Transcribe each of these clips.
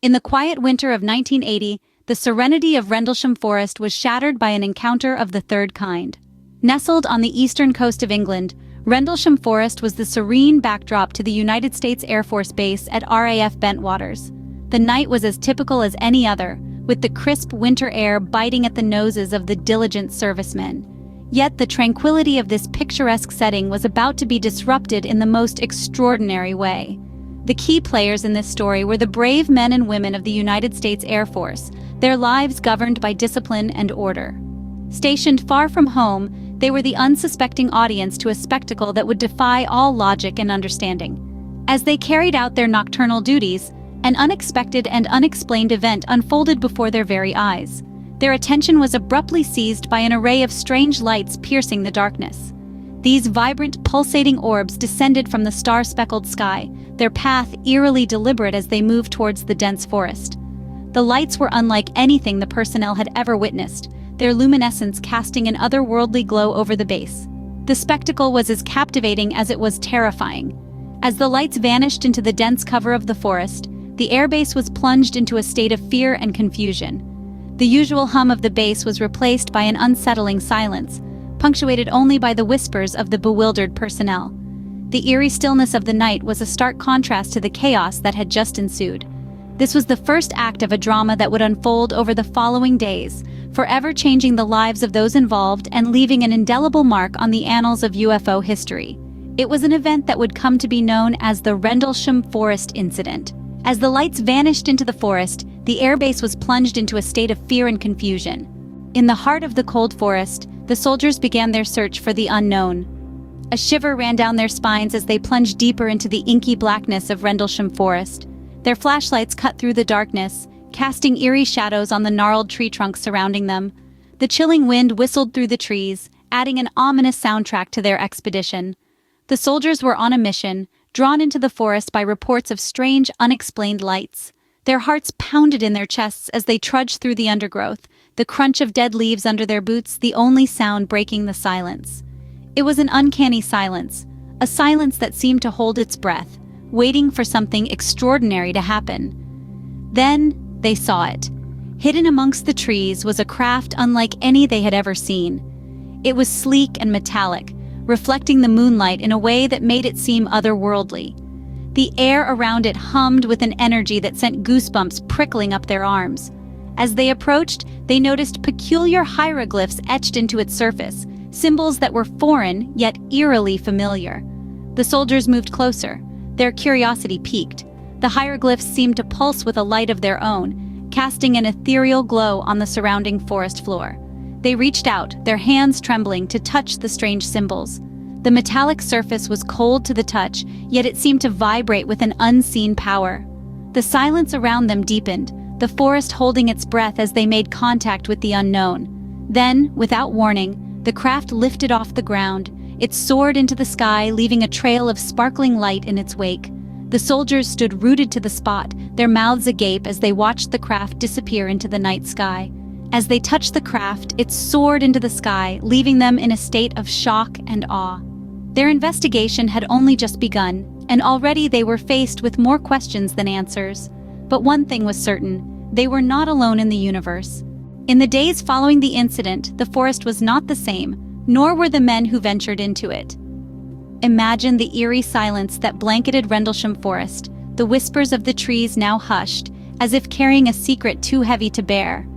In the quiet winter of 1980, the serenity of Rendlesham Forest was shattered by an encounter of the third kind. Nestled on the eastern coast of England, Rendlesham Forest was the serene backdrop to the United States Air Force Base at RAF Bentwaters. The night was as typical as any other, with the crisp winter air biting at the noses of the diligent servicemen. Yet the tranquility of this picturesque setting was about to be disrupted in the most extraordinary way. The key players in this story were the brave men and women of the United States Air Force, their lives governed by discipline and order. Stationed far from home, they were the unsuspecting audience to a spectacle that would defy all logic and understanding. As they carried out their nocturnal duties, an unexpected and unexplained event unfolded before their very eyes. Their attention was abruptly seized by an array of strange lights piercing the darkness. These vibrant, pulsating orbs descended from the star-speckled sky, their path eerily deliberate as they moved towards the dense forest. The lights were unlike anything the personnel had ever witnessed, their luminescence casting an otherworldly glow over the base. The spectacle was as captivating as it was terrifying. As the lights vanished into the dense cover of the forest, the airbase was plunged into a state of fear and confusion. The usual hum of the base was replaced by an unsettling silence, punctuated only by the whispers of the bewildered personnel. The eerie stillness of the night was a stark contrast to the chaos that had just ensued. This was the first act of a drama that would unfold over the following days, forever changing the lives of those involved and leaving an indelible mark on the annals of UFO history. It was an event that would come to be known as the Rendlesham Forest Incident. As the lights vanished into the forest, the airbase was plunged into a state of fear and confusion. In the heart of the cold forest, the soldiers began their search for the unknown. A shiver ran down their spines as they plunged deeper into the inky blackness of Rendlesham Forest. Their flashlights cut through the darkness, casting eerie shadows on the gnarled tree trunks surrounding them. The chilling wind whistled through the trees, adding an ominous soundtrack to their expedition. The soldiers were on a mission, drawn into the forest by reports of strange, unexplained lights. Their hearts pounded in their chests as they trudged through the undergrowth, the crunch of dead leaves under their boots the only sound breaking the silence. It was an uncanny silence, a silence that seemed to hold its breath, waiting for something extraordinary to happen. Then they saw it. Hidden amongst the trees was a craft unlike any they had ever seen. It was sleek and metallic, reflecting the moonlight in a way that made it seem otherworldly. The air around it hummed with an energy that sent goosebumps prickling up their arms. As they approached, they noticed peculiar hieroglyphs etched into its surface, symbols that were foreign yet eerily familiar. The soldiers moved closer, their curiosity piqued. The hieroglyphs seemed to pulse with a light of their own, casting an ethereal glow on the surrounding forest floor. They reached out, their hands trembling, to touch the strange symbols. The metallic surface was cold to the touch, yet it seemed to vibrate with an unseen power. The silence around them deepened, the forest holding its breath as they made contact with the unknown. Then, without warning, the craft lifted off the ground. It soared into the sky, leaving a trail of sparkling light in its wake. The soldiers stood rooted to the spot, their mouths agape as they watched the craft disappear into the night sky. As they touched the craft, it soared into the sky, leaving them in a state of shock and awe. Their investigation had only just begun, and already they were faced with more questions than answers. But one thing was certain: they were not alone in the universe. In the days following the incident, the forest was not the same, nor were the men who ventured into it. Imagine the eerie silence that blanketed Rendlesham Forest, the whispers of the trees now hushed, as if carrying a secret too heavy to bear.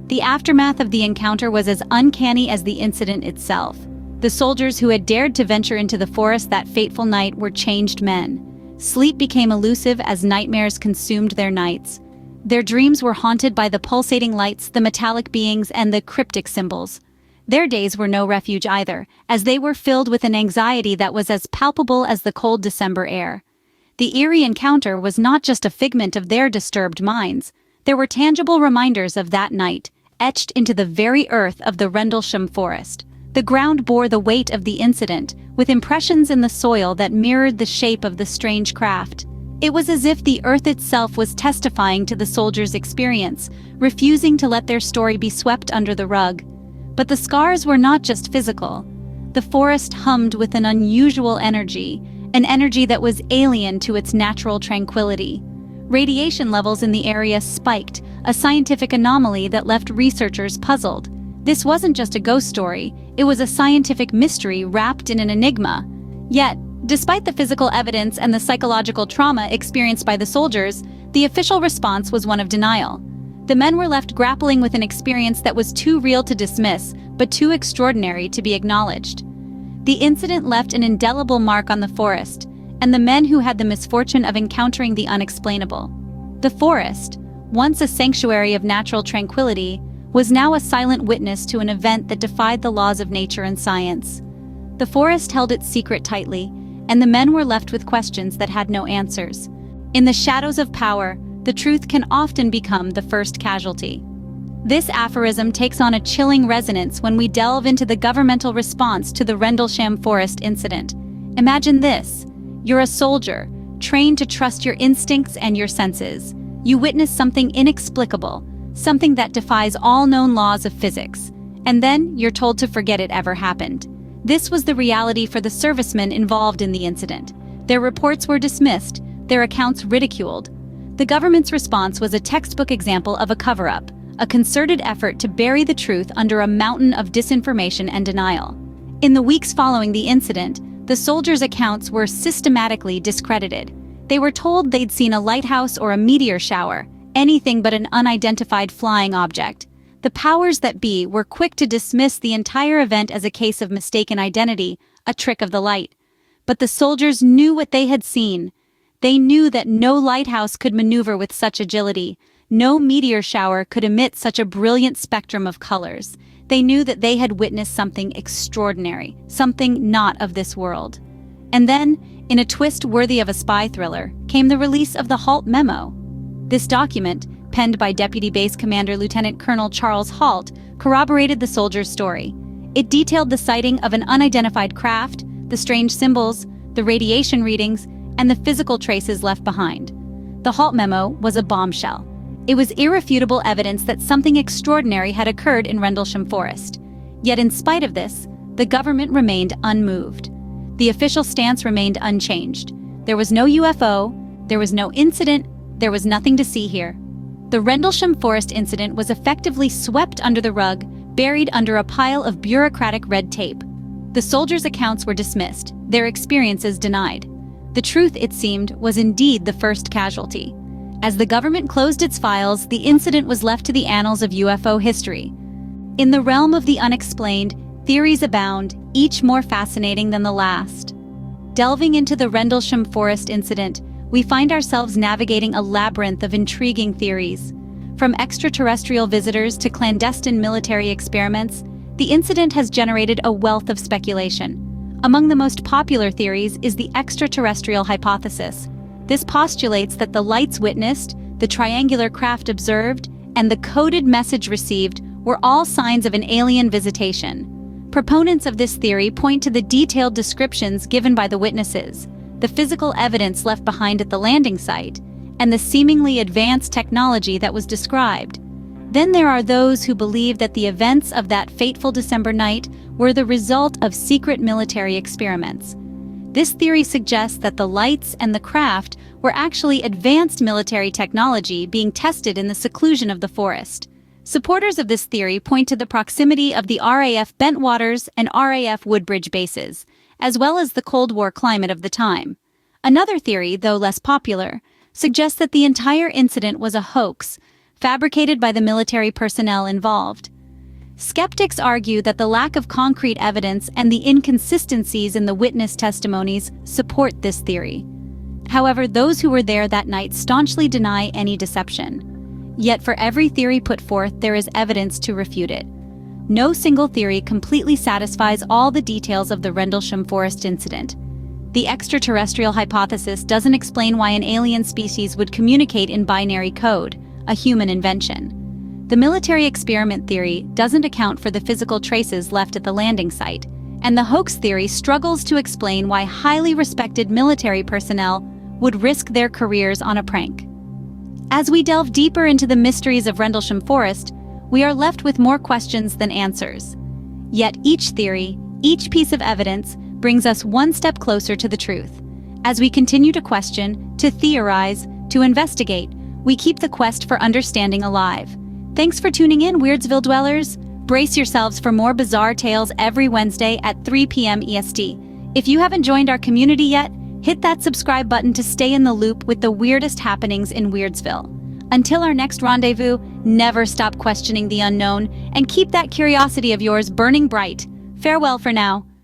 The aftermath of the encounter was as uncanny as the incident itself. The soldiers who had dared to venture into the forest that fateful night were changed men. Sleep became elusive as nightmares consumed their nights. Their dreams were haunted by the pulsating lights, the metallic beings, and the cryptic symbols. Their days were no refuge either, as they were filled with an anxiety that was as palpable as the cold December air. The eerie encounter was not just a figment of their disturbed minds. There were tangible reminders of that night, etched into the very earth of the Rendlesham Forest. The ground bore the weight of the incident, with impressions in the soil that mirrored the shape of the strange craft. It was as if the earth itself was testifying to the soldiers' experience, refusing to let their story be swept under the rug. But the scars were not just physical. The forest hummed with an unusual energy, an energy that was alien to its natural tranquility. Radiation levels in the area spiked, a scientific anomaly that left researchers puzzled. This wasn't just a ghost story, it was a scientific mystery wrapped in an enigma. Yet, despite the physical evidence and the psychological trauma experienced by the soldiers, the official response was one of denial. The men were left grappling with an experience that was too real to dismiss, but too extraordinary to be acknowledged. The incident left an indelible mark on the forest, and the men who had the misfortune of encountering the unexplainable. The forest, once a sanctuary of natural tranquility, was now a silent witness to an event that defied the laws of nature and science. The forest held its secret tightly, and the men were left with questions that had no answers. In the shadows of power, the truth can often become the first casualty. This aphorism takes on a chilling resonance when we delve into the governmental response to the Rendlesham Forest Incident. Imagine this. You're a soldier, trained to trust your instincts and your senses. You witness something inexplicable, something that defies all known laws of physics, and then you're told to forget it ever happened. This was the reality for the servicemen involved in the incident. Their reports were dismissed, their accounts ridiculed. The government's response was a textbook example of a cover-up, a concerted effort to bury the truth under a mountain of disinformation and denial. In the weeks following the incident, the soldiers' accounts were systematically discredited. They were told they'd seen a lighthouse or a meteor shower, anything but an unidentified flying object. The powers that be were quick to dismiss the entire event as a case of mistaken identity, a trick of the light. But the soldiers knew what they had seen. They knew that no lighthouse could maneuver with such agility. No meteor shower could emit such a brilliant spectrum of colors. They knew that they had witnessed something extraordinary, something not of this world. And then, in a twist worthy of a spy thriller, came the release of the Halt Memo. This document, penned by Deputy Base Commander Lieutenant Colonel Charles Halt, corroborated the soldiers' story. It detailed the sighting of an unidentified craft, the strange symbols, the radiation readings, and the physical traces left behind. The Halt Memo was a bombshell. It was irrefutable evidence that something extraordinary had occurred in Rendlesham Forest. Yet in spite of this, the government remained unmoved. The official stance remained unchanged. There was no UFO, there was no incident, there was nothing to see here. The Rendlesham Forest Incident was effectively swept under the rug, buried under a pile of bureaucratic red tape. The soldiers' accounts were dismissed, their experiences denied. The truth, it seemed, was indeed the first casualty. As the government closed its files, the incident was left to the annals of UFO history. In the realm of the unexplained, theories abound, each more fascinating than the last. Delving into the Rendlesham Forest Incident, we find ourselves navigating a labyrinth of intriguing theories. From extraterrestrial visitors to clandestine military experiments, the incident has generated a wealth of speculation. Among the most popular theories is the extraterrestrial hypothesis. This postulates that the lights witnessed, the triangular craft observed, and the coded message received were all signs of an alien visitation. Proponents of this theory point to the detailed descriptions given by the witnesses, the physical evidence left behind at the landing site, and the seemingly advanced technology that was described. Then there are those who believe that the events of that fateful December night were the result of secret military experiments. This theory suggests that the lights and the craft were actually advanced military technology being tested in the seclusion of the forest. Supporters of this theory point to the proximity of the RAF Bentwaters and RAF Woodbridge bases, as well as the Cold War climate of the time. Another theory, though less popular, suggests that the entire incident was a hoax, fabricated by the military personnel involved. Skeptics argue that the lack of concrete evidence and the inconsistencies in the witness testimonies support this theory. However, those who were there that night staunchly deny any deception. Yet for every theory put forth, there is evidence to refute it. No single theory completely satisfies all the details of the Rendlesham Forest Incident. The extraterrestrial hypothesis doesn't explain why an alien species would communicate in binary code, a human invention. The military experiment theory doesn't account for the physical traces left at the landing site, and the hoax theory struggles to explain why highly respected military personnel would risk their careers on a prank. As we delve deeper into the mysteries of Rendlesham Forest, we are left with more questions than answers. Yet each theory, each piece of evidence, brings us one step closer to the truth. As we continue to question, to theorize, To investigate, we keep the quest for understanding alive. Thanks for tuning in, Weirdsville dwellers. Brace yourselves for more bizarre tales every Wednesday at 3 p.m. EST. If you haven't joined our community yet, hit that subscribe button to stay in the loop with the weirdest happenings in Weirdsville. Until our next rendezvous, never stop questioning the unknown and keep that curiosity of yours burning bright. Farewell for now.